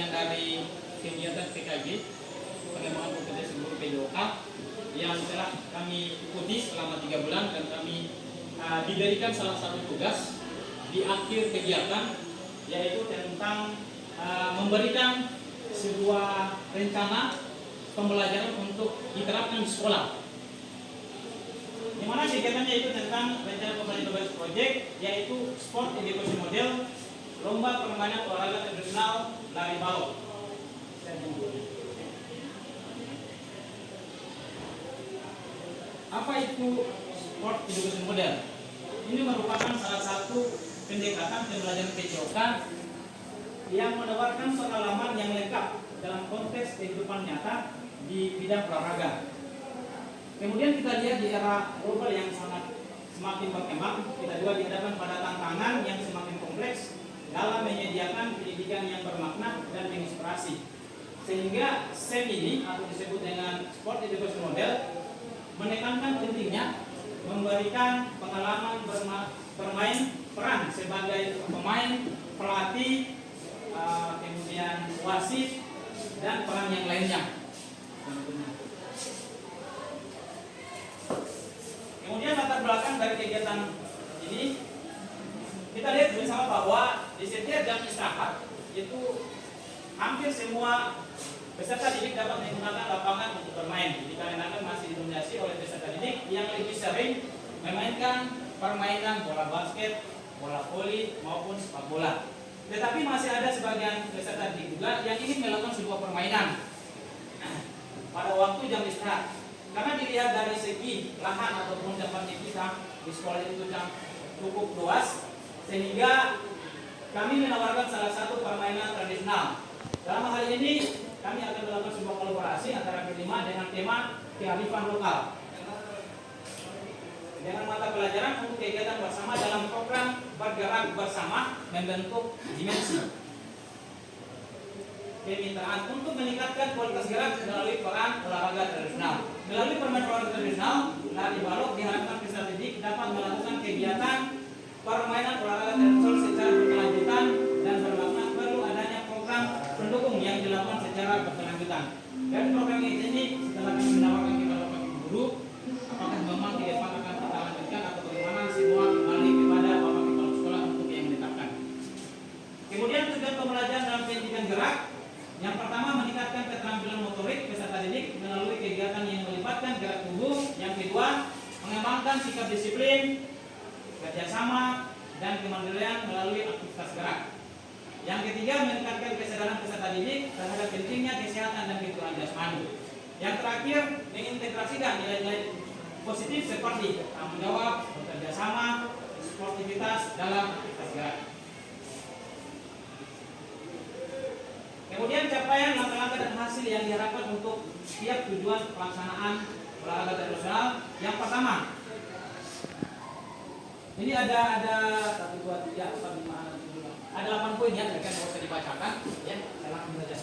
bagian dari kegiatan PKG pengembangan kompetensi guru PJOK yang telah kami ikuti selama 3 bulan, dan kami diberikan salah satu tugas di akhir kegiatan, yaitu tentang memberikan sebuah rencana pembelajaran untuk diterapkan di sekolah. Di mana kegiatannya itu tentang rencana pembelajaran berbasis proyek, yaitu Sport Education Model, lomba permainan olahraga tradisional lari balok. Apa itu Sport Education Model? Ini merupakan salah satu pendekatan pembelajaran PJOK yang menawarkan pengalaman yang lengkap dalam konteks kehidupan nyata di bidang olahraga. Kemudian kita lihat di era global yang semakin berkembang, kita juga dihadapkan pada tantangan yang semakin kompleks dalam menyediakan pendidikan yang bermakna dan menginspirasi. Sehingga SEM ini, atau disebut dengan Sport Education Model, menekankan pentingnya memberikan pengalaman bermain peran sebagai pemain, pelatih, kemudian wasit, dan peran yang lainnya. Kemudian latar belakang dari kegiatan ini, kita lihat bersama bahwa di setiap jam istirahat itu hampir semua peserta didik dapat menggunakan lapangan untuk bermain, dikarenakan masih didominasi oleh peserta didik yang lebih sering memainkan permainan bola basket, bola voli maupun sepak bola. Tetapi masih ada sebagian peserta didik juga yang ingin melakukan sebuah permainan pada waktu jam istirahat. Karena dilihat dari segi lahan ataupun tempatnya kita di sekolah itu cukup luas, sehingga kami menawarkan salah satu permainan tradisional. Dalam hal ini kami akan melakukan sebuah kolaborasi antara kelima dengan tema kearifan lokal. Dengan mata pelajaran untuk kegiatan bersama dalam program bergerak bersama membentuk dimensi kemitraan untuk meningkatkan kualitas gerak melalui peran olahraga tradisional. Melalui permainan olahraga tradisional, lari balok diharapkan peserta didik dapat melakukan kegiatan permainan olahraga tradisional secara berkelanjutan dan bermakna. Perlu adanya program pendukung yang dilakukan secara berkelanjutan. Dan program ini setelah kami menawarkan kepada Bapak Ibu guru, apakah memang di depan akan kita lanjutkan atau bagaimana, semua kembali kepada Bapak Ibu kepala sekolah untuk yang menetapkan. Kemudian tujuan pembelajaran dalam pendidikan gerak, yang pertama meningkatkan keterampilan motorik peserta didik melalui kegiatan yang melibatkan gerak tubuh. Yang kedua, mengembangkan sikap disiplin, kerjasama, dan kemandirian melalui aktivitas gerak. Yang ketiga, meningkatkan kesadaran peserta didik terhadap pentingnya kesehatan dan kebutuhan jasmani. Yang terakhir, mengintegrasikan nilai-nilai positif seperti tanggung jawab, bekerja sama, sportivitas dalam aktivitas gerak. Kemudian capaian, langkah-langkah dan hasil yang diharapkan untuk setiap tujuan pelaksanaan olahraga tradisional. Yang pertama, ini ada 1, 2, 3, 4, 5, 6, 7, ada 8 poin ya, kan bisa dibacakan ya, saya langsung saja.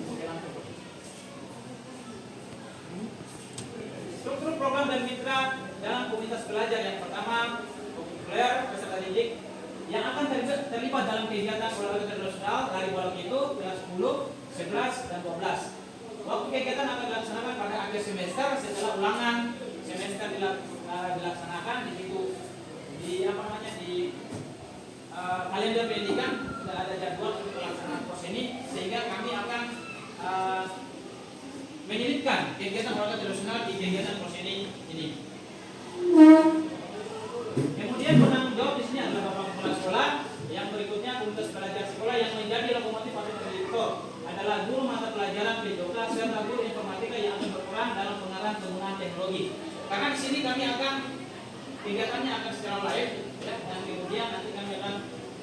Oke, langsung. Struktur program dan mitra dalam komunitas belajar. Yang pertama, populer peserta didik yang akan terlibat dalam kegiatan olahraga tradisional lari balok itu kelas 10, 11, dan 12. Waktu kegiatan akan dilaksanakan pada akhir semester setelah ulangan semester dilaksanakan. Di situ di kalender pendidikan sudah ada jadwal untuk pelaksanaan pos ini, sehingga kami akan menyelipkan kegiatan olahraga tradisional di kegiatan pos ini. Kemudian penanggung jawab di sini adalah Bapak Kepala Sekolah. Yang berikutnya, komunitas belajar sekolah yang menjadi lokomotif atau kontributor adalah guru mata pelajaran PJOK serta guru informatika yang akan berperan dalam penggunaan teknologi. Karena di sini kami akan kegiatannya akan secara live ya, dan kemudian nanti kami akan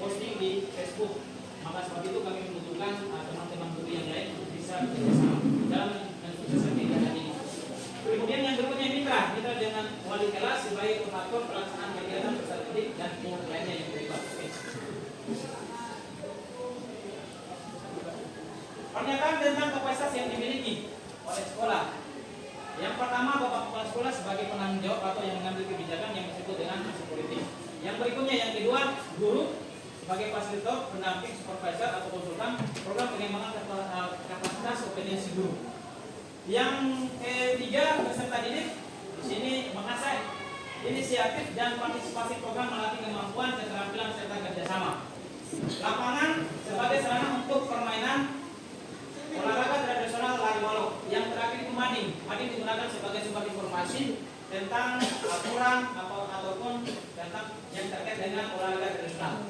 posting di Facebook. Maka sebab itu kami membutuhkan teman-teman guru yang lain untuk bisa bekerjasama dalam mensukseskan kegiatan ini. Kemudian yang berikutnya mitra dengan wali kelas sebagai koordinator pelaksanaan kegiatan peserta didik dan pihak lainnya yang terlibat. Pernyataan tentang kapasitas yang dimiliki oleh sekolah. Yang pertama, Bapak Kepala Sekolah sebagai penanggung jawab atau yang mengambil kebijakan yang disebut dengan aksi politik. Yang berikutnya, yang kedua, guru sebagai fasilitator, pendamping, supervisor atau konsultan program pengembangan kapasitas kompetensi guru. Yang ketiga, peserta didik di sini mengasah inisiatif dan partisipasi program melatih kemampuan, keterampilan serta kerjasama. Lapangan sebagai sarana untuk permainan olahraga tradisional lari balok. Yang terakhir itu mading. Mading digunakan sebagai sumber informasi tentang aturan ataupun tentang yang terkait dengan olahraga tradisional.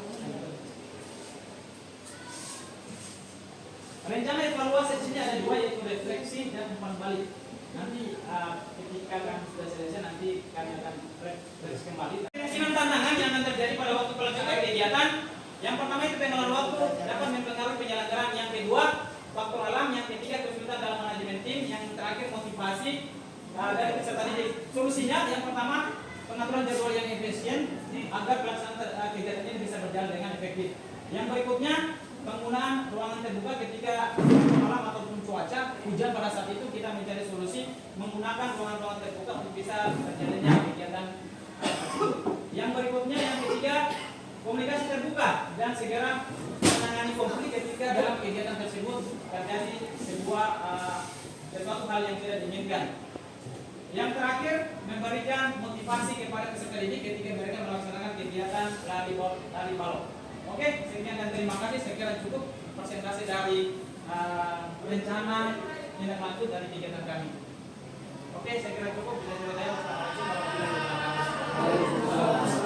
Rencana evaluasi sini ada dua, yaitu refleksi dan umpan balik. Nanti ketika kami sudah selesai, nanti kami akan refleksi kembali. Kemungkinan tantangan yang akan terjadi pada waktu pelaksanaan kegiatan. Yang pertama itu pengelolaan waktu dapat mempengaruhi penyelenggaraan. Yang kedua, faktor alam. Yang ketiga, kesulitan dalam manajemen tim. Yang terakhir, motivasi dari peserta didik. Solusinya yang pertama, pengaturan jadwal yang efisien agar pelaksanaan kegiatan ini bisa berjalan dengan efektif. Yang berikutnya, penggunaan ruangan terbuka ketika malam ataupun cuaca hujan. Pada saat itu kita mencari solusi menggunakan ruangan-ruangan terbuka untuk bisa terjadinya kegiatan tersebut. Yang berikutnya, yang ketiga, komunikasi terbuka dan segera menangani konflik ketika dalam kegiatan tersebut terjadi sesuatu hal yang tidak diinginkan. Yang terakhir, memberikan motivasi kepada peserta didik ketika mereka melaksanakan kegiatan lari balok. Oke, sekian dan terima kasih. Saya kira cukup presentasi dari rencana tindak lanjut dari kegiatan kami. Oke, saya kira cukup. Bisa selesai. Assalamualaikum warahmatullahi wabarakatuh.